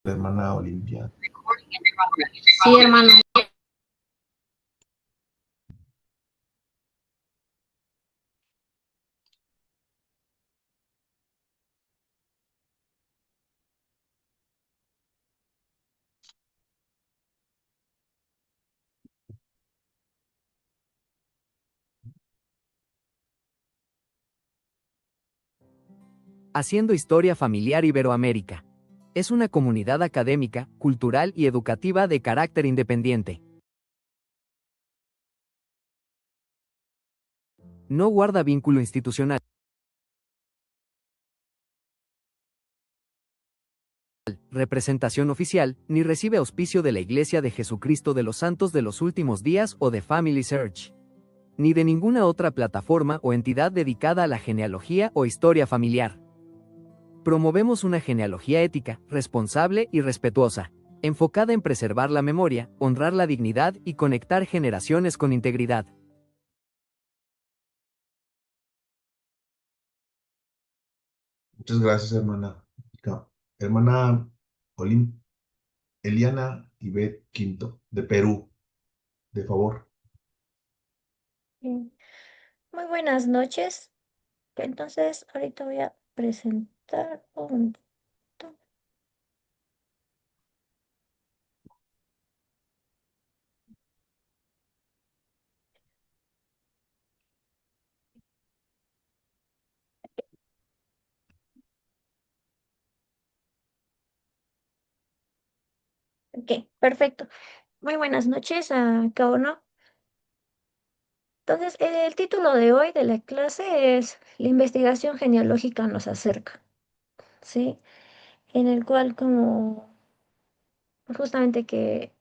la hermana Olimpia. Sí, hermano. Haciendo Historia Familiar Iberoamérica. Es una comunidad académica, cultural y educativa de carácter independiente. No guarda vínculo institucional, representación oficial, ni recibe auspicio de la Iglesia de Jesucristo de los Santos de los Últimos Días o de Family Search, ni de ninguna otra plataforma o entidad dedicada a la genealogía o historia familiar. Promovemos una genealogía ética, responsable y respetuosa, enfocada en preservar la memoria, honrar la dignidad y conectar generaciones con integridad. Muchas gracias, hermana. Hermana Olim, Eliana Tibet Quinto, de Perú, de favor. Sí. Muy buenas noches. Entonces, ahorita voy a presentar un... Ok, perfecto. Muy buenas noches a cada uno. Entonces, el título de hoy de la clase es La investigación genealógica nos acerca, ¿sí? En el cual como justamente que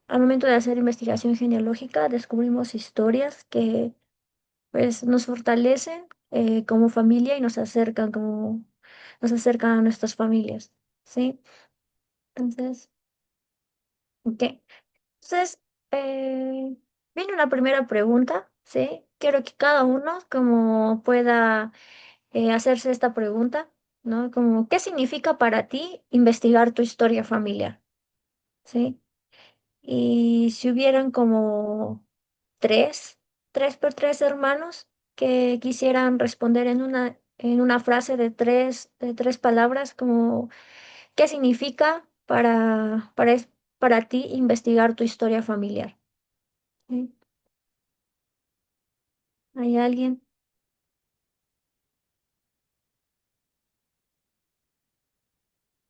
al momento de hacer investigación genealógica descubrimos historias que pues nos fortalecen como familia y nos acercan a nuestras familias, ¿sí? Entonces, ok. Entonces, viene una primera pregunta, ¿sí? Quiero que cada uno como pueda hacerse esta pregunta, ¿no? Como, ¿qué significa para ti investigar tu historia familiar? ¿Sí? Y si hubieran como tres, tres hermanos que quisieran responder en una frase de tres palabras, como, ¿qué significa para ti investigar tu historia familiar? ¿Sí? ¿Hay alguien?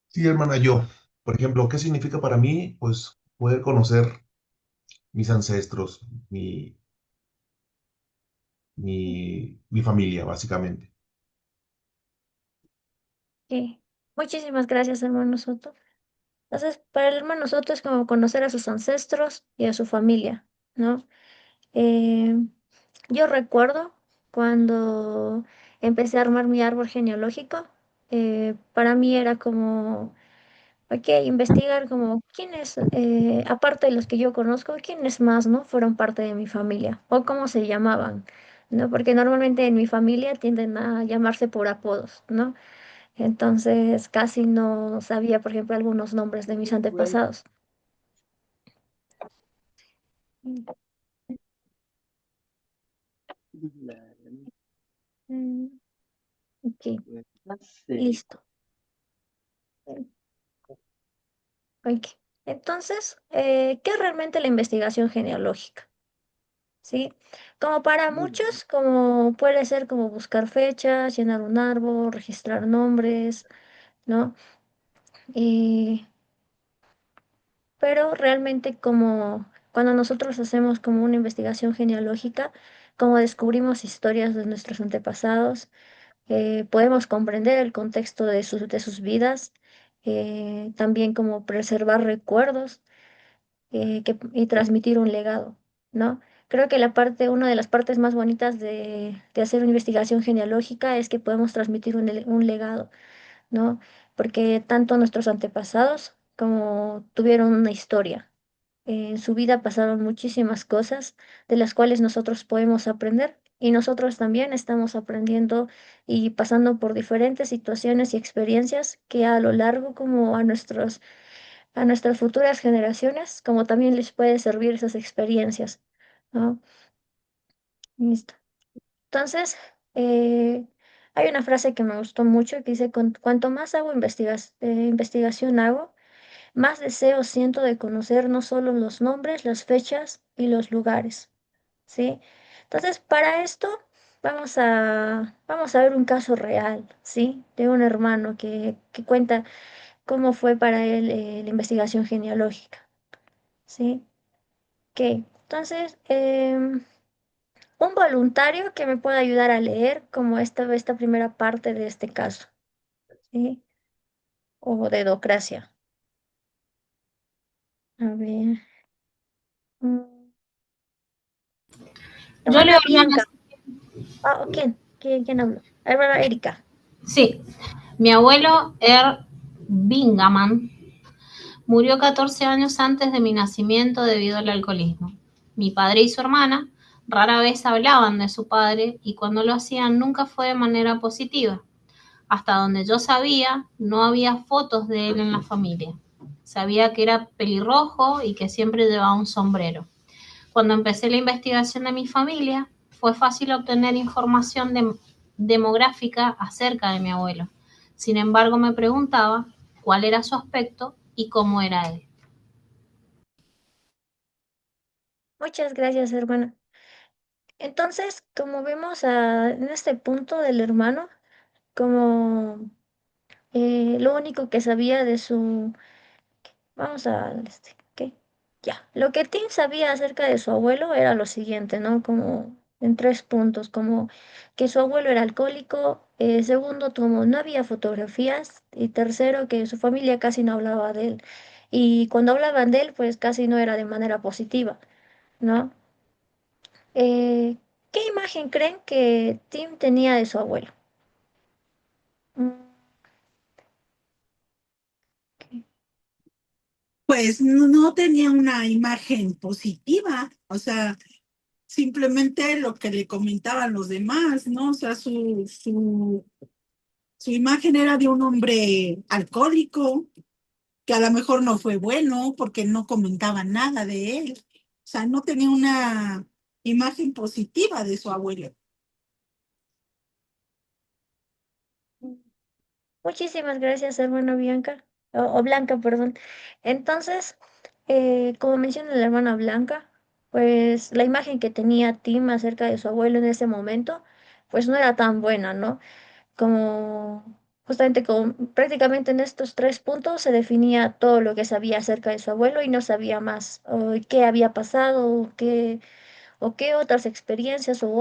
Sí, hermana, yo. Por ejemplo, ¿qué significa para mí? Pues poder conocer mis ancestros, mi familia, básicamente. Sí. Muchísimas gracias, hermano Soto. Entonces, para el hermano Soto es como conocer a sus ancestros y a su familia, ¿no? Eh, yo recuerdo cuando empecé a armar mi árbol genealógico, para mí era como, ok, investigar como quiénes, aparte de los que yo conozco, quiénes más, ¿no? Fueron parte de mi familia o cómo se llamaban, ¿no? Porque normalmente en mi familia tienden a llamarse por apodos, ¿no? Entonces casi no sabía, por ejemplo, algunos nombres de mis antepasados. Mm, ok, listo. Ok. Entonces, ¿qué es realmente la investigación genealógica? ¿Sí? Como para muchos, como puede ser como buscar fechas, llenar un árbol, registrar nombres, ¿no? Y, pero realmente como cuando nosotros hacemos como una investigación genealógica, como descubrimos historias de nuestros antepasados, podemos comprender el contexto de sus vidas, también como preservar recuerdos y transmitir un legado, ¿no? Creo que una de las partes más bonitas de hacer una investigación genealógica es que podemos transmitir un legado, ¿no? Porque tanto nuestros antepasados como tuvieron una historia. En su vida pasaron muchísimas cosas de las cuales nosotros podemos aprender y nosotros también estamos aprendiendo y pasando por diferentes situaciones y experiencias que a lo largo como a nuestros a nuestras futuras generaciones, como también les puede servir esas experiencias, ¿no? Listo. Entonces, hay una frase que me gustó mucho que dice, Cuanto más hago investigación hago, más deseo siento de conocer no solo los nombres, las fechas y los lugares, ¿sí? Entonces, para esto vamos a ver un caso real, ¿sí? De un hermano que cuenta cómo fue para él la investigación genealógica, ¿sí? Ok, entonces, un voluntario que me pueda ayudar a leer como esta primera parte de este caso, ¿sí? O de Docracia. A ver. mm, Yo leo, Hermana hermana. Bianca. Ah, ¿quién? ¿Quién habló? Hermana Erika. Sí, mi abuelo Bingaman murió 14 años antes de mi nacimiento debido al alcoholismo. Mi padre y su hermana rara vez hablaban de su padre y cuando lo hacían nunca fue de manera positiva. Hasta donde yo sabía, no había fotos de él en la familia. Sabía que era pelirrojo y que siempre llevaba un sombrero. Cuando empecé la investigación de mi familia, fue fácil obtener información demográfica acerca de mi abuelo. Sin embargo, me preguntaba cuál era su aspecto y cómo era él. Muchas gracias, hermana. Entonces, como vemos en este punto del hermano, como lo único que sabía de su... Vamos a... ¿qué? Ya. Lo que Tim sabía acerca de su abuelo era lo siguiente, ¿no? Como en tres puntos, como que su abuelo era alcohólico, segundo, como no había fotografías, y tercero, que su familia casi no hablaba de él. Y cuando hablaban de él, pues casi no era de manera positiva, ¿no? Eh, ¿Qué imagen creen que Tim tenía de su abuelo? Mm, ok. Pues no tenía una imagen positiva, o sea, simplemente lo que le comentaban los demás, ¿no? O sea, su imagen era de un hombre alcohólico, que a lo mejor no fue bueno porque no comentaba nada de él. O sea, no tenía una imagen positiva de su abuelo. Muchísimas gracias, hermana Bianca, o Blanca, perdón. Entonces, como menciona la hermana Blanca, pues la imagen que tenía Tim acerca de su abuelo en ese momento, pues no era tan buena, ¿no? Como justamente como prácticamente en estos tres puntos se definía todo lo que sabía acerca de su abuelo y no sabía más, o qué había pasado, o qué otras experiencias o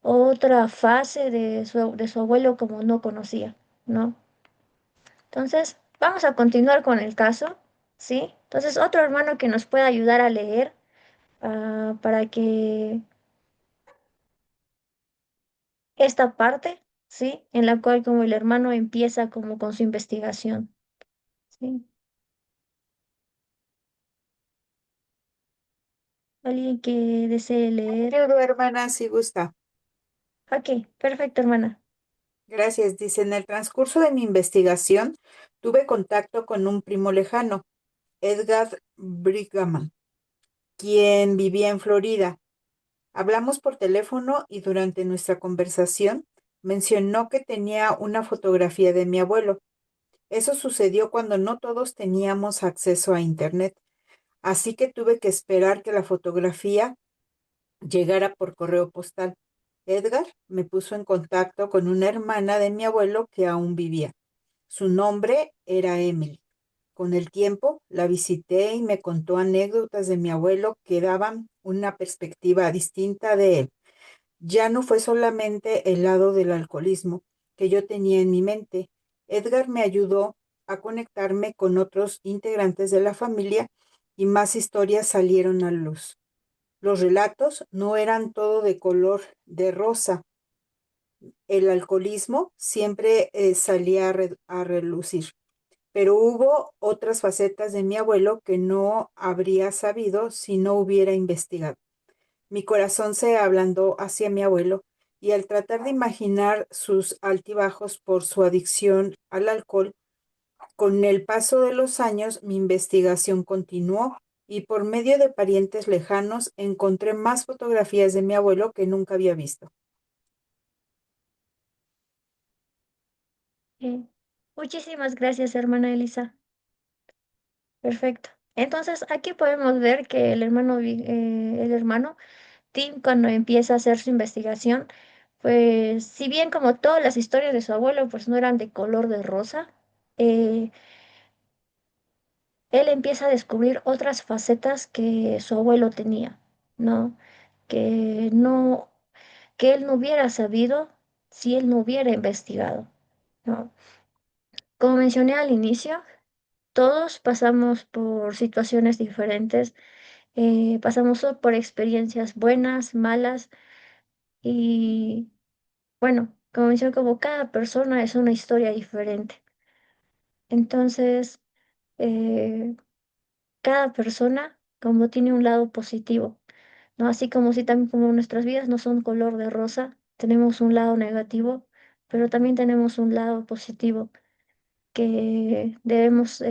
otra fase de su abuelo como no conocía, ¿no? Entonces, vamos a continuar con el caso, ¿sí? Entonces, otro hermano que nos pueda ayudar a leer para que esta parte, ¿sí? En la cual como el hermano empieza como con su investigación, ¿sí? ¿Alguien que desee leer? Ayudo, hermana, si gusta. Ok, perfecto, hermana. Gracias. Dice, en el transcurso de mi investigación, tuve contacto con un primo lejano, Edgar Brigham, quien vivía en Florida. Hablamos por teléfono y durante nuestra conversación mencionó que tenía una fotografía de mi abuelo. Eso sucedió cuando no todos teníamos acceso a Internet, así que tuve que esperar que la fotografía llegara por correo postal. Edgar me puso en contacto con una hermana de mi abuelo que aún vivía. Su nombre era Emily. Con el tiempo la visité y me contó anécdotas de mi abuelo que daban una perspectiva distinta de él. Ya no fue solamente el lado del alcoholismo que yo tenía en mi mente. Edgar me ayudó a conectarme con otros integrantes de la familia y más historias salieron a luz. Los relatos no eran todo de color de rosa. El alcoholismo siempre salía a relucir, pero hubo otras facetas de mi abuelo que no habría sabido si no hubiera investigado. Mi corazón se ablandó hacia mi abuelo y al tratar de imaginar sus altibajos por su adicción al alcohol, Con el paso de los años, mi investigación continuó y por medio de parientes lejanos encontré más fotografías de mi abuelo que nunca había visto. Eh, Muchísimas gracias, hermana Elisa. Perfecto. Entonces, aquí podemos ver que el hermano Tim, cuando empieza a hacer su investigación, pues, si bien como todas las historias de su abuelo, pues no eran de color de rosa, eh, él empieza a descubrir otras facetas que su abuelo tenía, ¿no? Que no, que él no hubiera sabido si él no hubiera investigado, ¿no? Como mencioné al inicio, todos pasamos por situaciones diferentes, pasamos por experiencias buenas, malas y bueno, como mencioné, como cada persona es una historia diferente. Entonces, eh, cada persona como tiene un lado positivo, ¿no? Así como si también como nuestras vidas no son color de rosa, tenemos un lado negativo, pero también tenemos un lado positivo que debemos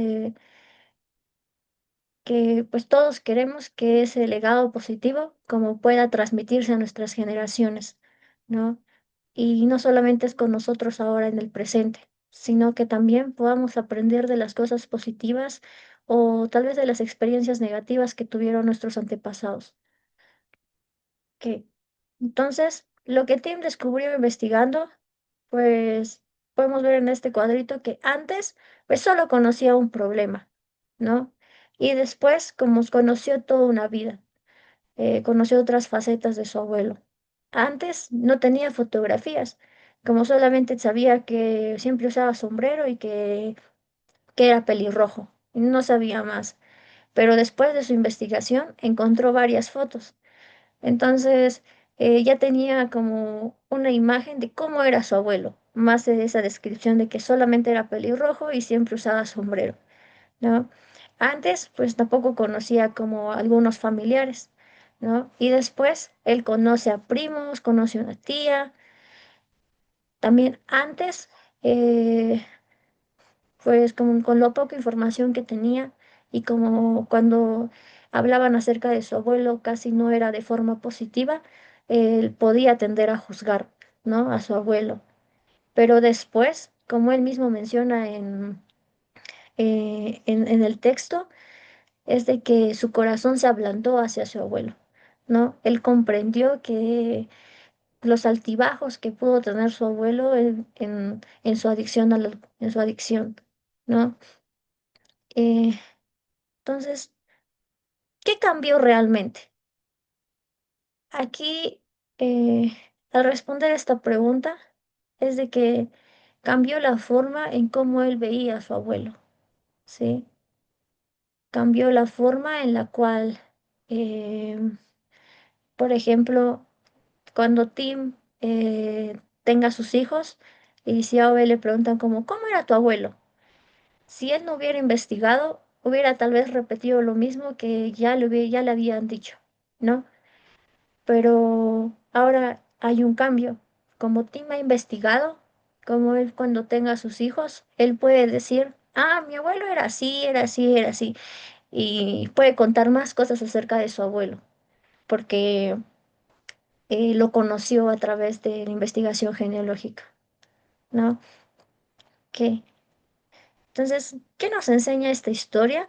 que pues todos queremos que ese legado positivo como pueda transmitirse a nuestras generaciones, ¿no? Y no solamente es con nosotros ahora en el presente, sino que también podamos aprender de las cosas positivas o tal vez de las experiencias negativas que tuvieron nuestros antepasados. Que entonces, lo que Tim descubrió investigando, pues podemos ver en este cuadrito que antes pues solo conocía un problema, ¿no? Y después, como conoció toda una vida, conoció otras facetas de su abuelo. Antes no tenía fotografías, como solamente sabía que siempre usaba sombrero y que era pelirrojo, y no sabía más. Pero después de su investigación encontró varias fotos. Entonces, ya tenía como una imagen de cómo era su abuelo, más de esa descripción de que solamente era pelirrojo y siempre usaba sombrero, ¿no? Antes, pues tampoco conocía como algunos familiares, ¿no? Y después él conoce a primos, conoce a una tía. También antes, eh, pues con lo poca información que tenía y como cuando hablaban acerca de su abuelo casi no era de forma positiva, él podía tender a juzgar, ¿no? A su abuelo. Pero después, como él mismo menciona en el texto, es de que su corazón se ablandó hacia su abuelo, ¿no? Él comprendió que los altibajos que pudo tener su abuelo en su adicción en su adicción, ¿no? Eh, entonces, ¿qué cambió realmente? Aquí, al responder esta pregunta, es de que cambió la forma en cómo él veía a su abuelo, ¿sí? Cambió la forma en la cual, em, por ejemplo, cuando Tim tenga sus hijos y si a Ove le preguntan como, ¿cómo era tu abuelo? Si él no hubiera investigado, hubiera tal vez repetido lo mismo que ya le habían dicho, ¿no? Pero ahora hay un cambio. Como Tim ha investigado, como él cuando tenga sus hijos, él puede decir, ah, mi abuelo era así, era así, era así, y puede contar más cosas acerca de su abuelo, porque lo conoció a través de la investigación genealógica, ¿no? ¿Qué? Entonces, ¿qué nos enseña esta historia?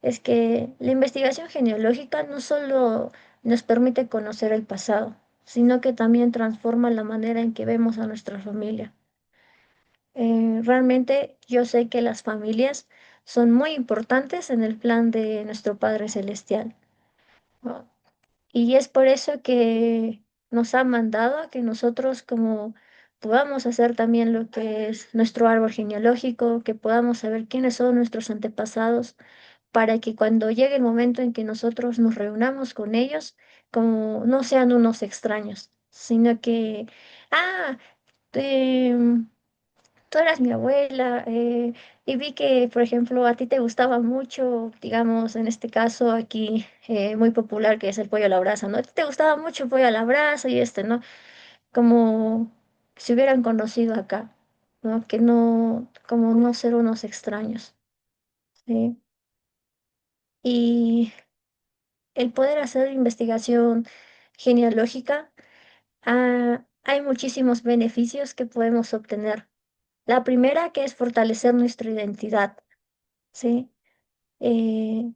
Es que la investigación genealógica no solo nos permite conocer el pasado, sino que también transforma la manera en que vemos a nuestra familia. Realmente yo sé que las familias son muy importantes en el plan de nuestro Padre Celestial, ¿no? Y es por eso que nos ha mandado a que nosotros como podamos hacer también lo que es nuestro árbol genealógico, que podamos saber quiénes son nuestros antepasados, para que cuando llegue el momento en que nosotros nos reunamos con ellos, como no sean unos extraños, sino que, ah, em, tú eras mi abuela, y vi que, por ejemplo, a ti te gustaba mucho, digamos, en este caso aquí muy popular que es el pollo a la brasa, ¿no? A ti te gustaba mucho el pollo a la brasa y este, ¿no? Como si hubieran conocido acá. ¿no? Que no, como no ser unos extraños, ¿sí? Y el poder hacer investigación genealógica, hay muchísimos beneficios que podemos obtener. La primera que es fortalecer nuestra identidad, ¿sí? Eh,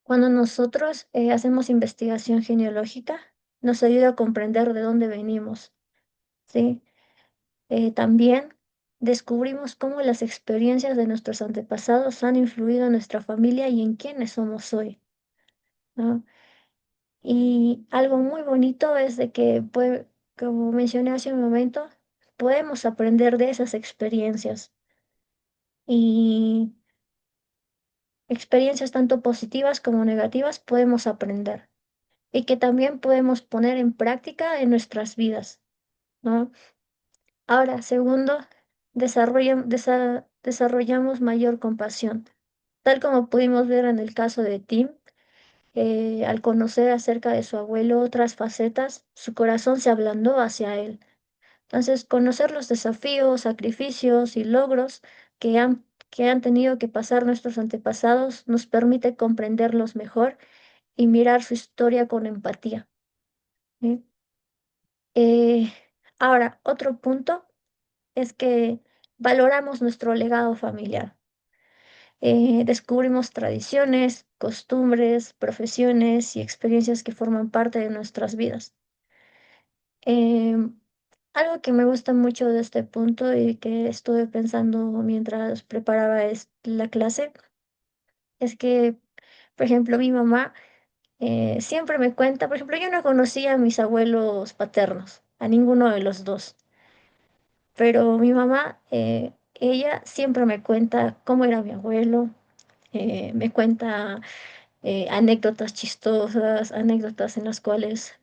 Cuando nosotros hacemos investigación genealógica, nos ayuda a comprender de dónde venimos, ¿sí? También descubrimos cómo las experiencias de nuestros antepasados han influido en nuestra familia y en quiénes somos hoy, ¿no? Y algo muy bonito es de que, como mencioné hace un momento, podemos aprender de esas experiencias y experiencias tanto positivas como negativas podemos aprender y que también podemos poner en práctica en nuestras vidas, ¿no? Ahora, segundo, desarrollamos mayor compasión. Tal como pudimos ver en el caso de Tim, al conocer acerca de su abuelo otras facetas, su corazón se ablandó hacia él. Entonces, conocer los desafíos, sacrificios y logros que han tenido que pasar nuestros antepasados nos permite comprenderlos mejor y mirar su historia con empatía, ¿sí? Eh, Ahora, otro punto es que valoramos nuestro legado familiar. Descubrimos tradiciones, costumbres, profesiones y experiencias que forman parte de nuestras vidas. Em, Algo que me gusta mucho de este punto y que estuve pensando mientras preparaba la clase es que, por ejemplo, mi mamá siempre me cuenta, por ejemplo, yo no conocía a mis abuelos paternos, a ninguno de los dos, pero mi mamá, ella siempre me cuenta cómo era mi abuelo, me cuenta anécdotas chistosas, anécdotas en las cuales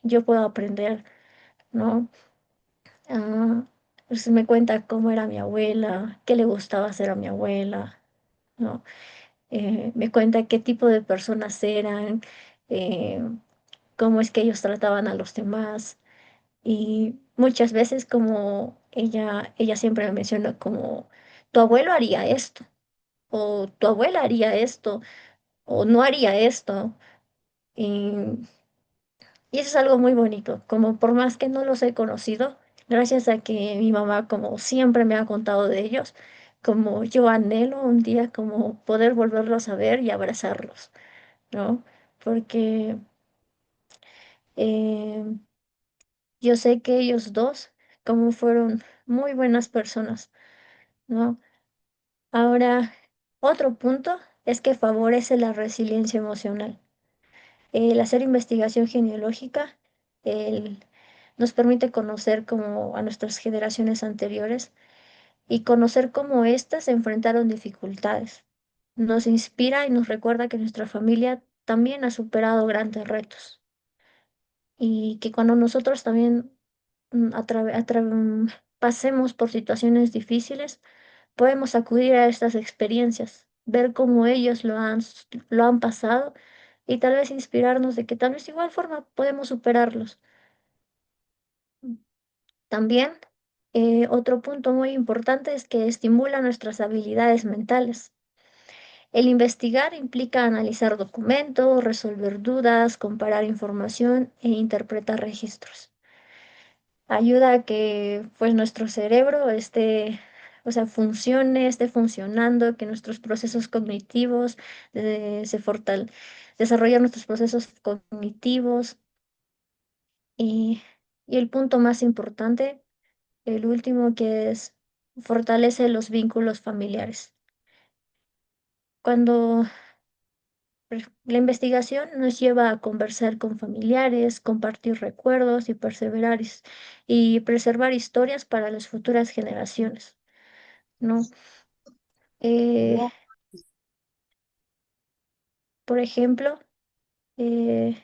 yo puedo aprender, ¿no? Ah, pues me cuenta cómo era mi abuela, qué le gustaba hacer a mi abuela, ¿no? Me cuenta qué tipo de personas eran, eh, cómo es que ellos trataban a los demás. Y muchas veces como ella siempre me menciona como, tu abuelo haría esto, o tu abuela haría esto, o no haría esto. Y, y eso es algo muy bonito, como por más que no los he conocido, gracias a que mi mamá como siempre me ha contado de ellos, como yo anhelo un día como poder volverlos a ver y abrazarlos, ¿no? Porque eh, yo sé que ellos dos como fueron muy buenas personas, ¿no? Ahora, otro punto es que favorece la resiliencia emocional. El hacer investigación genealógica nos permite conocer como a nuestras generaciones anteriores y conocer cómo éstas enfrentaron dificultades. Nos inspira y nos recuerda que nuestra familia también ha superado grandes retos y que cuando nosotros también pasemos por situaciones difíciles, podemos acudir a estas experiencias, ver cómo ellos lo han pasado y tal vez inspirarnos de que tal vez de igual forma podemos superarlos. También, otro punto muy importante es que estimula nuestras habilidades mentales. El investigar implica analizar documentos, resolver dudas, comparar información e interpretar registros. Ayuda a que pues nuestro cerebro o sea, esté funcionando, que nuestros procesos cognitivos desarrollar nuestros procesos cognitivos y, y el punto más importante, el último que es fortalece los vínculos familiares. Cuando la investigación nos lleva a conversar con familiares, compartir recuerdos y y preservar historias para las futuras generaciones, ¿no? Eh, Wow. por ejemplo, eh,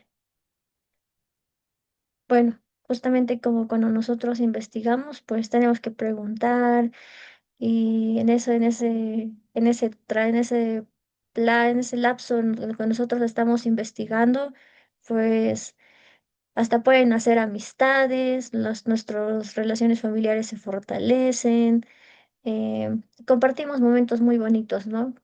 bueno, justamente como cuando nosotros investigamos, pues tenemos que preguntar y en ese lapso en el que nosotros estamos investigando, pues hasta pueden hacer amistades, nuestras relaciones familiares se fortalecen, eh, compartimos momentos muy bonitos, ¿no?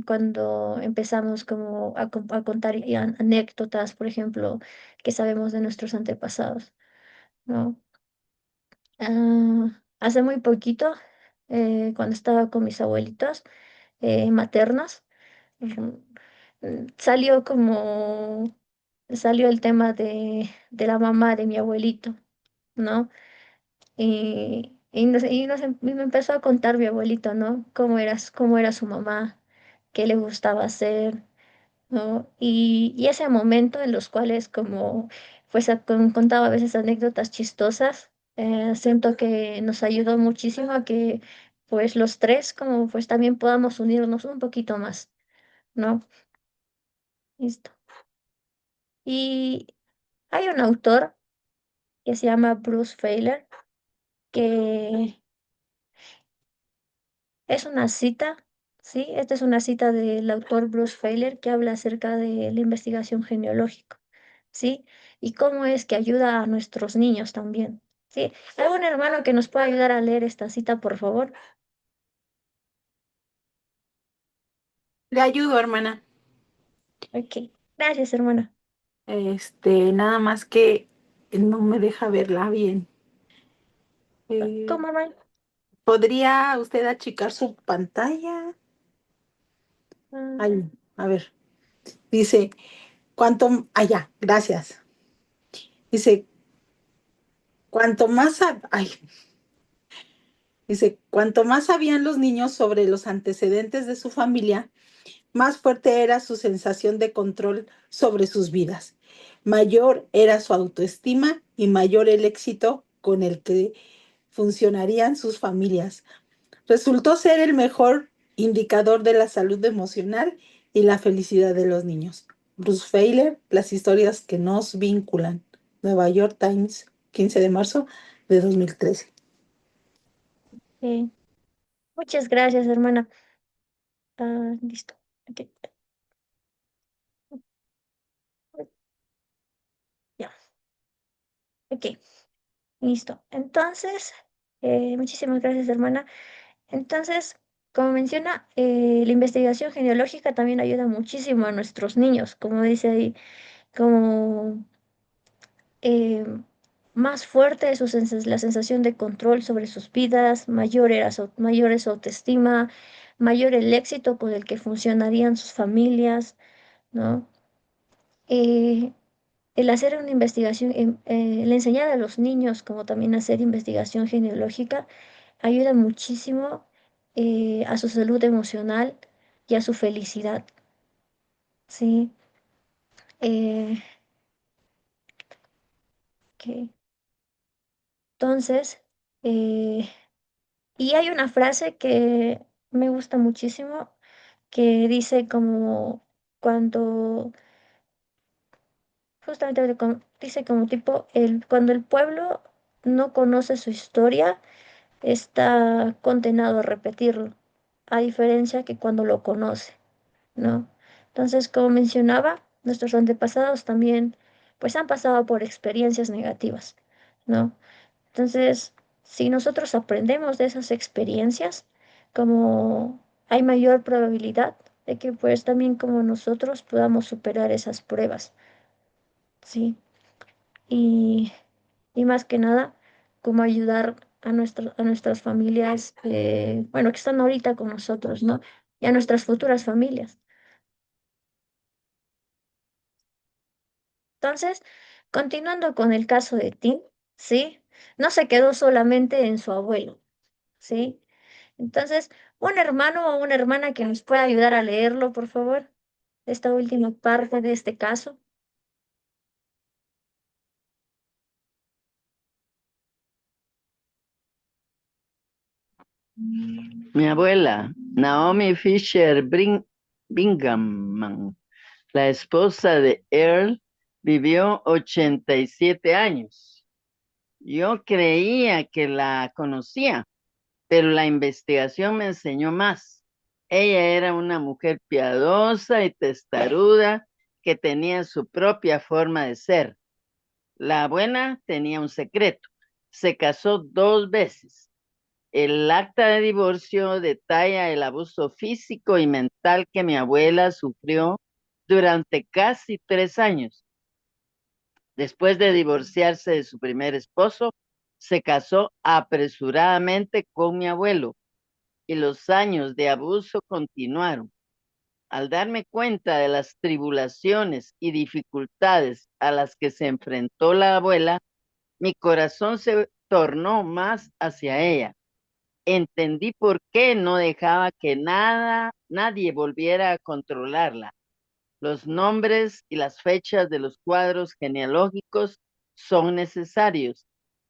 Cuando empezamos como a contar anécdotas, por ejemplo, que sabemos de nuestros antepasados, ¿no? Hace muy poquito, cuando estaba con mis abuelitos maternos, ujú, salió el tema de la mamá de mi abuelito, ¿no? Y me empezó a contar mi abuelito, ¿no? Cómo era su mamá, qué le gustaba hacer, ¿no? Y ese momento en los cuales como pues contaba a veces anécdotas chistosas, siento que nos ayudó muchísimo a que pues los tres como pues también podamos unirnos un poquito más, ¿no? Listo. Y hay un autor que se llama Bruce Feiler, que es una cita, ¿sí? Esta es una cita del autor Bruce Feiler que habla acerca de la investigación genealógica, ¿sí? Y cómo es que ayuda a nuestros niños también, ¿sí? ¿Algún hermano que nos pueda ayudar a leer esta cita, por favor? Le ayudo, hermana. Ok, gracias, hermana. Nada más que no me deja verla bien. Eh, ¿Cómo, hermano? ¿Podría usted achicar su pantalla? Ah, Ay, a ver. Dice, allá, gracias. Dice, cuanto más, cuanto más sabían los niños sobre los antecedentes de su familia, más fuerte era su sensación de control sobre sus vidas. Mayor era su autoestima y mayor el éxito con el que funcionarían sus familias. Resultó ser el mejor indicador de la salud emocional y la felicidad de los niños. Bruce Feiler, Las historias que nos vinculan. Nueva York Times, 15 de marzo de 2013. ok. Muchas gracias, hermana. Listo. Ok, ya. Ok, listo. Entonces, muchísimas gracias, hermana. Entonces, como menciona, la investigación genealógica también ayuda muchísimo a nuestros niños, como dice ahí, como eh, más fuerte es la sensación de control sobre sus vidas, mayor es su autoestima, mayor el éxito con el que funcionarían sus familias, ¿no? Eh, el hacer una investigación, el enseñar a los niños como también hacer investigación genealógica, ayuda muchísimo a su salud emocional y a su felicidad, ¿sí? Eh, ok. Entonces, eh, y hay una frase que me gusta muchísimo que dice como cuando, justamente dice como tipo, cuando el pueblo no conoce su historia, está condenado a repetirlo, a diferencia que cuando lo conoce, ¿no? Entonces, como mencionaba, nuestros antepasados también, pues han pasado por experiencias negativas, ¿no? Entonces, si nosotros aprendemos de esas experiencias, como hay mayor probabilidad de que pues también como nosotros podamos superar esas pruebas, ¿sí? Y, y más que nada, como ayudar a nuestras familias, bueno, que están ahorita con nosotros, ¿no? Y a nuestras futuras familias. Entonces, continuando con el caso de Tim, ¿sí? No se quedó solamente en su abuelo, ¿sí? Entonces, un hermano o una hermana que nos pueda ayudar a leerlo, por favor, esta última parte de este caso. Mi abuela, Naomi Fisher Bingaman, la esposa de Earl, vivió 87 años. Yo creía que la conocía, pero la investigación me enseñó más. Ella era una mujer piadosa y testaruda que tenía su propia forma de ser. La abuela tenía un secreto. Se casó 2 veces. El acta de divorcio detalla el abuso físico y mental que mi abuela sufrió durante casi 3 años. Después de divorciarse de su primer esposo, se casó apresuradamente con mi abuelo y los años de abuso continuaron. Al darme cuenta de las tribulaciones y dificultades a las que se enfrentó la abuela, mi corazón se tornó más hacia ella. Entendí por qué no dejaba que nadie volviera a controlarla. Los nombres y las fechas de los cuadros genealógicos son necesarios,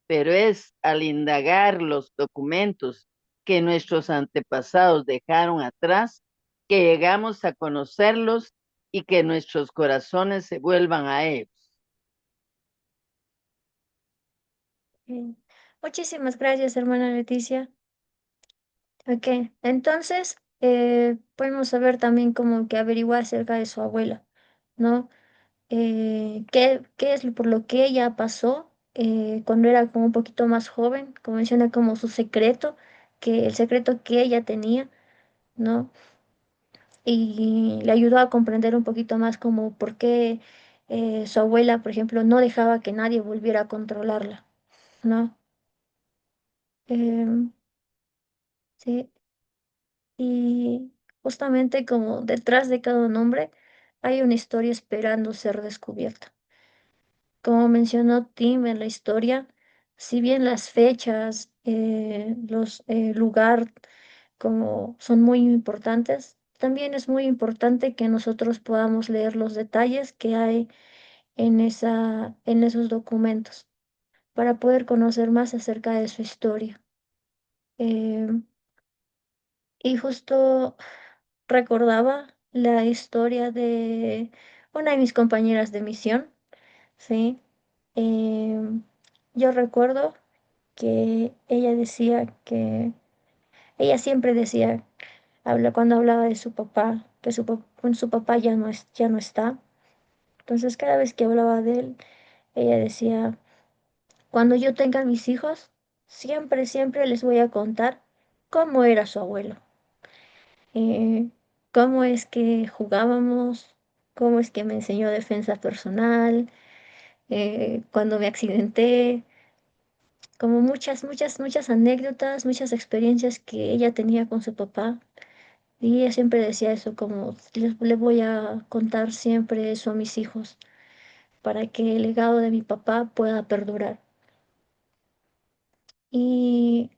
pero es al indagar los documentos que nuestros antepasados dejaron atrás que llegamos a conocerlos y que nuestros corazones se vuelvan a ellos. Eh, Muchísimas gracias, hermana Leticia. Ok, entonces podemos saber también como que averiguar acerca de su abuela, ¿no? ¿Qué es por lo que ella pasó cuando era como un poquito más joven? Como menciona como su secreto, que el secreto que ella tenía, ¿no? Y le ayudó a comprender un poquito más como por qué su abuela, por ejemplo, no dejaba que nadie volviera a controlarla, ¿no? Em, sí. Y justamente como detrás de cada nombre hay una historia esperando ser descubierta. Como mencionó Tim en la historia, si bien las fechas, los lugar como son muy importantes, también es muy importante que nosotros podamos leer los detalles que hay en esos documentos para poder conocer más acerca de su historia. Em, y justo recordaba la historia de una de mis compañeras de misión, ¿sí? Em, yo recuerdo que ella decía que, ella siempre decía, cuando hablaba de su papá, que su papá ya no está. Entonces cada vez que hablaba de él, ella decía, cuando yo tenga mis hijos, siempre, siempre les voy a contar cómo era su abuelo. eh, Cómo es que jugábamos, cómo es que me enseñó defensa personal, cuando me accidenté, como muchas, muchas, muchas anécdotas, muchas experiencias que ella tenía con su papá. Y ella siempre decía eso, como le voy a contar siempre eso a mis hijos, para que el legado de mi papá pueda perdurar. Y,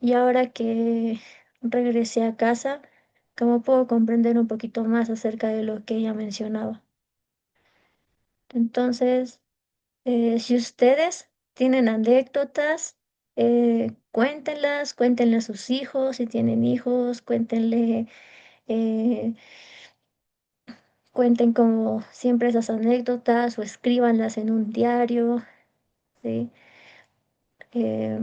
y ahora que regresé a casa, como puedo comprender un poquito más acerca de lo que ella mencionaba. Entonces, si ustedes tienen anécdotas, cuéntenlas, cuéntenle a sus hijos, si tienen hijos, eh, cuenten como siempre esas anécdotas o escríbanlas en un diario, ¿sí? Eh,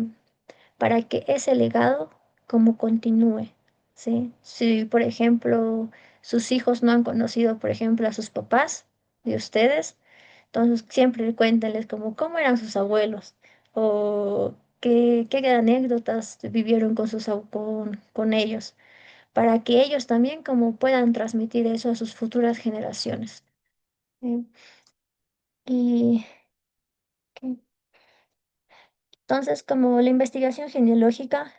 para que ese legado como continúe, ¿sí? Si, por ejemplo, sus hijos no han conocido, por ejemplo, a sus papás de ustedes, entonces siempre cuéntenles como cómo eran sus abuelos o qué anécdotas vivieron con con ellos, para que ellos también como puedan transmitir eso a sus futuras generaciones. ¿Sí? Y ¿qué? Entonces, como la investigación genealógica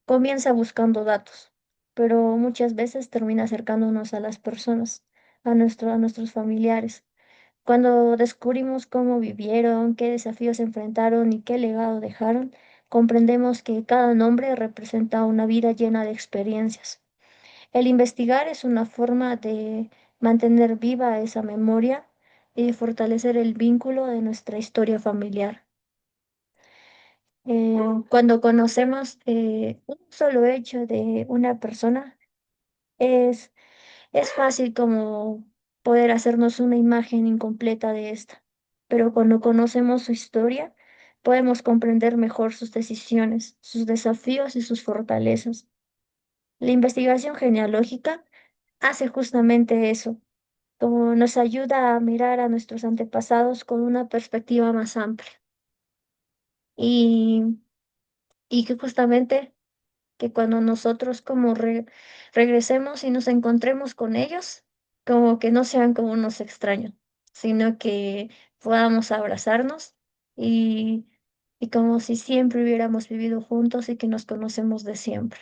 comienza buscando datos, pero muchas veces termina acercándonos a las personas, a nuestros familiares. Cuando descubrimos cómo vivieron, qué desafíos enfrentaron y qué legado dejaron, comprendemos que cada nombre representa una vida llena de experiencias. El investigar es una forma de mantener viva esa memoria y de fortalecer el vínculo de nuestra historia familiar. Cuando conocemos un solo hecho de una persona, es, es fácil como poder hacernos una imagen incompleta de esta, pero cuando conocemos su historia, podemos comprender mejor sus decisiones, sus desafíos y sus fortalezas. La investigación genealógica hace justamente eso, como nos ayuda a mirar a nuestros antepasados con una perspectiva más amplia. Y, y que justamente que cuando nosotros como regresemos y nos encontremos con ellos, como que no sean como unos extraños, sino que podamos abrazarnos y, y como si siempre hubiéramos vivido juntos y que nos conocemos de siempre.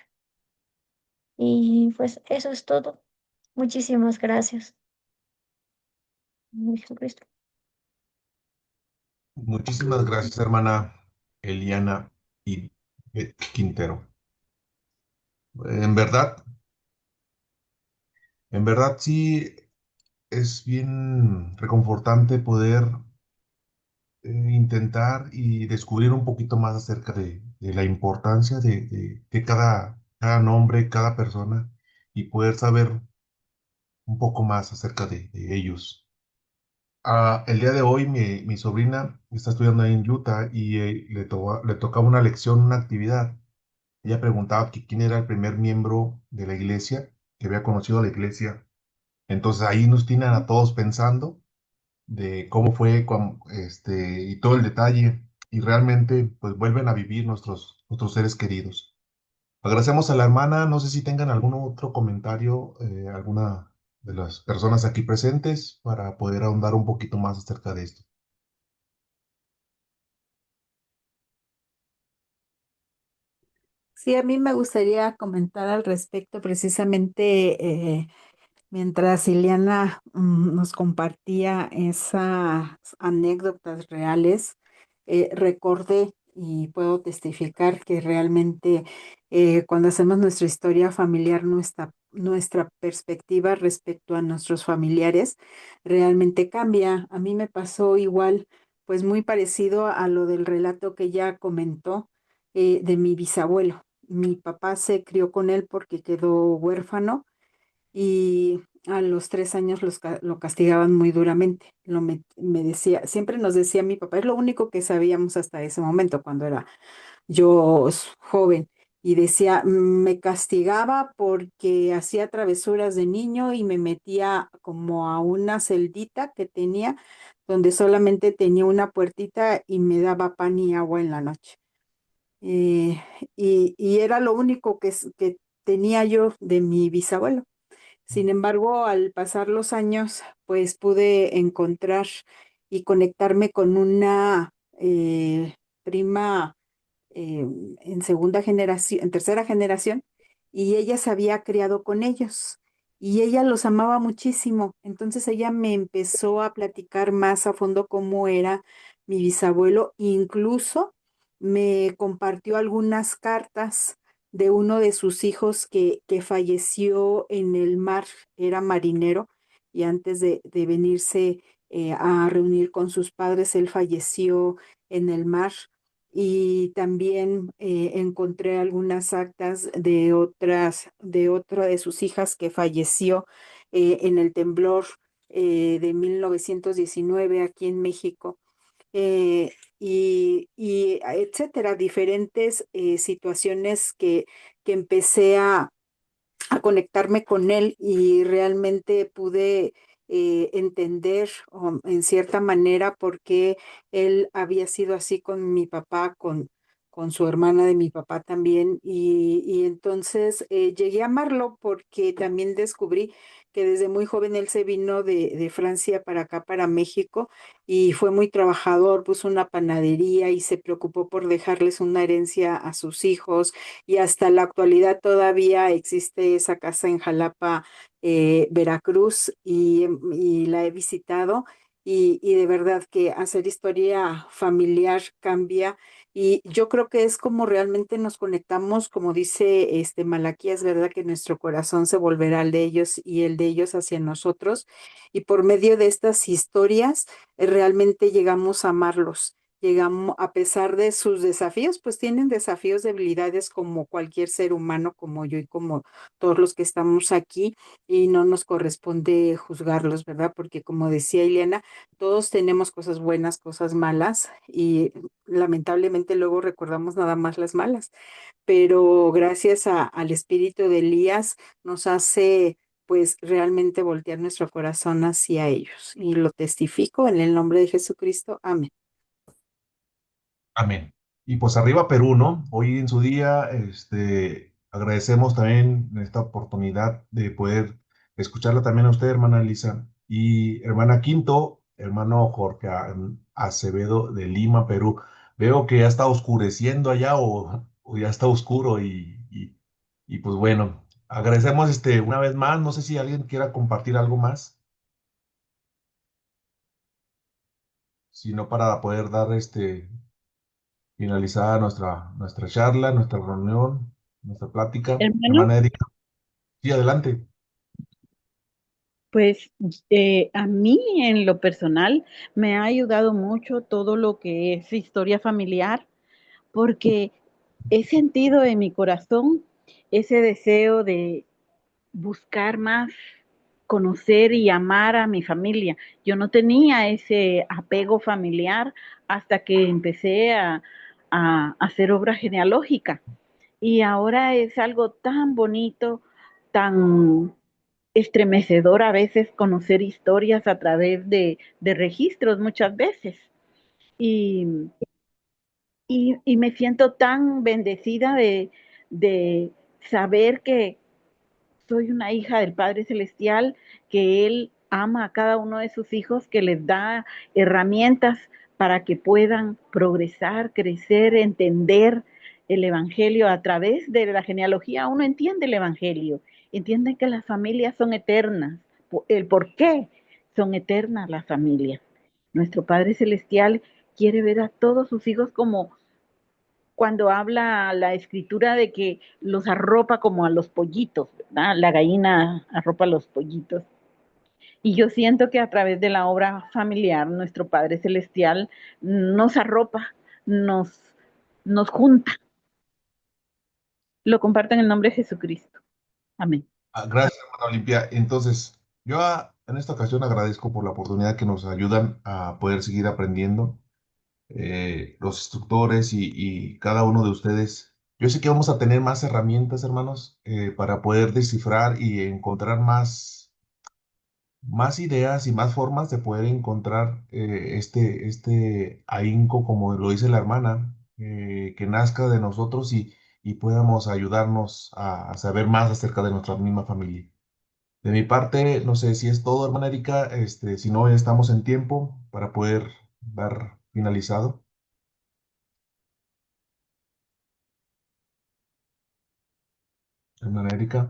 Y pues eso es todo. Muchísimas gracias. Jesucristo. Muchísimas gracias, hermana Eliana y Quintero. En verdad, en verdad sí es bien reconfortante poder intentar y descubrir un poquito más acerca de la importancia de cada nombre, cada persona y poder saber un poco más acerca de ellos. El día de hoy mi sobrina está estudiando ahí en Utah y le tocaba una lección, una actividad. Ella preguntaba que quién era el primer miembro de la iglesia, que había conocido a la iglesia. Entonces ahí nos tienen a todos pensando de cómo fue y todo el detalle y realmente pues vuelven a vivir nuestros seres queridos. Agradecemos a la hermana, no sé si tengan algún otro comentario, alguna de las personas aquí presentes para poder ahondar un poquito más acerca de esto. Sí, a mí me gustaría comentar al respecto precisamente mientras Ileana nos compartía esas anécdotas reales. Recordé y puedo testificar que realmente cuando hacemos nuestra historia familiar, nuestra perspectiva respecto a nuestros familiares realmente cambia. A mí me pasó igual, pues muy parecido a lo del relato que ya comentó de mi bisabuelo. Mi papá se crió con él porque quedó huérfano y a los 3 años lo castigaban muy duramente. Me decía, siempre nos decía mi papá, es lo único que sabíamos hasta ese momento, cuando era yo joven. Y decía, me castigaba porque hacía travesuras de niño y me metía como a una celdita que tenía, donde solamente tenía una puertita y me daba pan y agua en la noche. Eh, y era lo único que tenía yo de mi bisabuelo. Sin embargo, al pasar los años, pues pude encontrar y conectarme con una prima eh, en segunda generación, en tercera generación, y ella se había criado con ellos y ella los amaba muchísimo. Entonces ella me empezó a platicar más a fondo cómo era mi bisabuelo, incluso me compartió algunas cartas de uno de sus hijos que falleció en el mar, era marinero, y antes de venirse a reunir con sus padres, él falleció en el mar. Y también encontré algunas actas de otra de sus hijas que falleció en el temblor de 1919 aquí en México. Y etcétera, diferentes situaciones que empecé a conectarme con él y realmente pude entender en cierta manera por qué él había sido así con mi papá, con su hermana de mi papá también. Y entonces llegué a amarlo porque también descubrí que desde muy joven él se vino de Francia para acá, para México, y fue muy trabajador, puso una panadería y se preocupó por dejarles una herencia a sus hijos, y hasta la actualidad todavía existe esa casa en Jalapa, Veracruz, y la he visitado. Y de verdad que hacer historia familiar cambia, y yo creo que es como realmente nos conectamos, como dice este Malaquías, ¿verdad? Que nuestro corazón se volverá al de ellos y el de ellos hacia nosotros, y por medio de estas historias realmente llegamos a amarlos. Llegamos, a pesar de sus desafíos, pues tienen desafíos, debilidades como cualquier ser humano, como yo y como todos los que estamos aquí, y no nos corresponde juzgarlos, ¿verdad? Porque como decía Ileana, todos tenemos cosas buenas, cosas malas, y lamentablemente luego recordamos nada más las malas, pero gracias al espíritu de Elías nos hace pues realmente voltear nuestro corazón hacia ellos. Y lo testifico en el nombre de Jesucristo. Amén. Amén. Y pues arriba Perú, ¿no? Hoy en su día, agradecemos también esta oportunidad de poder escucharla también a usted, hermana Elisa, y hermana Quinto, hermano Jorge Acevedo de Lima, Perú. Veo que ya está oscureciendo allá o ya está oscuro y pues bueno, agradecemos una vez más. No sé si alguien quiera compartir algo más, sino para poder dar finalizada nuestra charla, nuestra reunión, nuestra plática. Hermano, Hermana Erika, sí, adelante. pues a mí en lo personal me ha ayudado mucho todo lo que es historia familiar, porque he sentido en mi corazón ese deseo de buscar más, conocer y amar a mi familia. Yo no tenía ese apego familiar hasta que empecé a hacer obra genealógica. Y ahora es algo tan bonito, tan estremecedor a veces conocer historias a través de registros muchas veces. Y, y me siento tan bendecida de saber que soy una hija del Padre Celestial, que Él ama a cada uno de sus hijos, que les da herramientas para que puedan progresar, crecer, entender el Evangelio a través de la genealogía. Uno entiende el Evangelio, entiende que las familias son eternas, el por qué son eternas las familias. Nuestro Padre Celestial quiere ver a todos sus hijos como cuando habla la escritura de que los arropa como a los pollitos, ¿verdad? La gallina arropa a los pollitos. Y yo siento que a través de la obra familiar, nuestro Padre Celestial nos arropa, nos, nos junta. Lo comparto en el nombre de Jesucristo. Amén. Gracias, hermana Olimpia. Entonces, yo en esta ocasión agradezco por la oportunidad que nos ayudan a poder seguir aprendiendo, los instructores y cada uno de ustedes. Yo sé que vamos a tener más herramientas, hermanos, para poder descifrar y encontrar más ideas y más formas de poder encontrar ahínco, como lo dice la hermana, que nazca de nosotros y podamos ayudarnos a saber más acerca de nuestra misma familia. De mi parte, no sé si es todo, hermana Erika, si no, ya estamos en tiempo para poder dar finalizado. Hermana Erika.